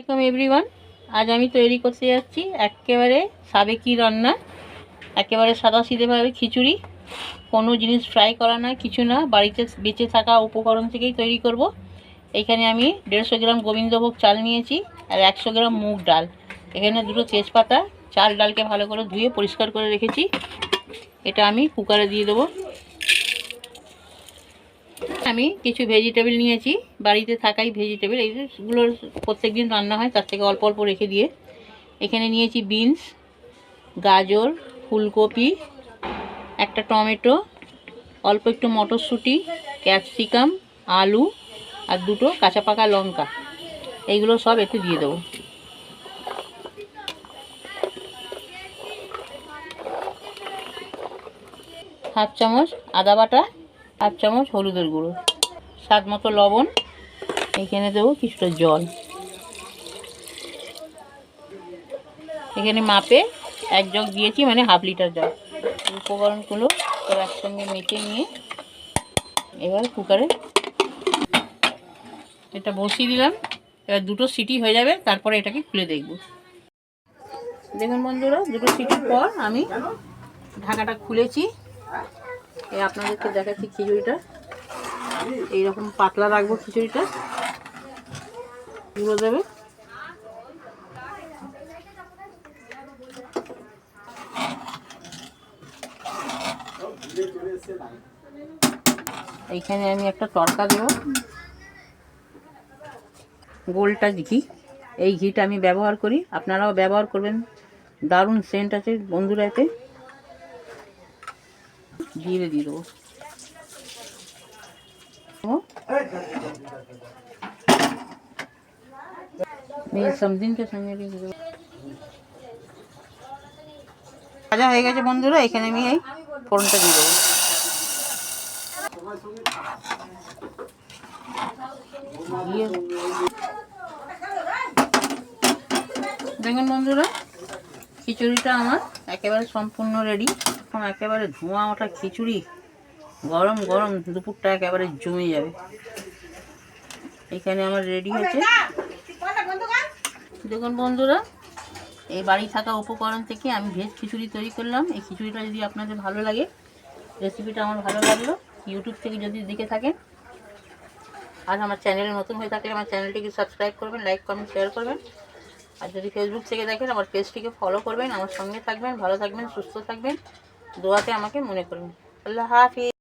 Welcome everyone. আজ আমি তৈরি করতে যাচ্ছি একেবারে সাবেকি রান্না, একেবারে সাদাসিধেভাবে খিচুড়ি। কোনো জিনিস ফ্রাই করা না, কিছু না, বাড়িতে বেঁচে থাকা উপকরণ থেকেই তৈরি করব। এখানে আমি 150 গ্রাম গোবিন্দভোগ চাল নিয়েছি আর 100 গ্রাম মুগ ডাল। এখানে দুটো তেজপাতা, চাল ডালকে ভালো করে ধুয়ে পরিষ্কার করে রেখেছি। এটা আমি কুকারে দিয়ে দেবো। আমি কিছু ভেজিটেবল নিয়েছি, বাড়িতে থাকাই ভেজিটেবল, এইগুলোর প্রত্যেকদিন রান্না হয়, তার থেকে অল্প অল্প রেখে দিয়ে। এখানে নিয়েছি বিনস, গাজর, ফুলকপি, একটা টমেটো, অল্প একটু মটরশুঁটি, ক্যাপসিকাম, আলু আর দুটো কাঁচা পাকা লঙ্কা। এইগুলো সব এতে দিয়ে দেবো। হাফ চামচ আদা বাটা, হাফ চামচ হলুদের গুঁড়ো, স্বাদ মতো লবণ। এখানে দেবো কিছুটা জল। এখানে মাপে 1 জগ দিয়েছি, মানে হাফ লিটার জল। উপকরণগুলো সব একসঙ্গে মেখে নিয়ে এবার কুকারে এটা বসিয়ে দিলাম। এবার দুটো সিটি হয়ে যাবে, তারপরে এটাকে খুলে দেখব। দেখুন বন্ধুরা, দুটো সিটির পর আমি ঢাকাটা খুলেছি। আপনাদেরকে দেখাচ্ছি খিচুড়িটা এইরকম পাতলা রাখবো। খিচুড়িটা পুরো দেবে। এইখানে আমি একটা তড়কা দেবো। গোলটা ঘি, এই ঘিটা আমি ব্যবহার করি, আপনারাও ব্যবহার করবেন। দারুণ সেন্ট আছে বন্ধুরা। এতে জিরে দিয়ে দেবো। ভাজা হয়ে গেছে বন্ধুরা, এখানে আমি এই ফোড়নটা দিয়ে দেবো। দেখুন বন্ধুরা, খিচুড়িটা আমার একেবারে সম্পূর্ণ রেডি। এখন একেবারে ধোঁয়া ওঠা খিচুড়ি, গরম গরম দুপুরটা একেবারে জমে যাবে। এখানে আমার রেডি হয়েছে। দেখুন বন্ধুরা, এই বাড়ি থাকা উপকরণ থেকে আমি ভেজ খিচুড়ি তৈরি করলাম। এই খিচুড়িটা যদি আপনাদের ভালো লাগে, রেসিপিটা আমার ভালো লাগলো, ইউটিউব থেকে যদি দেখে থাকেন আর আমার চ্যানেলে নতুন হয়ে থাকলে আমার চ্যানেলটিকে সাবস্ক্রাইব করবেন, লাইক কমেন্ট শেয়ার করবেন। আর যদি ফেসবুক থেকে দেখেন, আমার পেজটিকে ফলো করবেন, আমার সঙ্গে থাকবেন, ভালো থাকবেন, সুস্থ থাকবেন, দোয়াতে আমাকে মনে করবেন। আল্লাহ হাফিজ।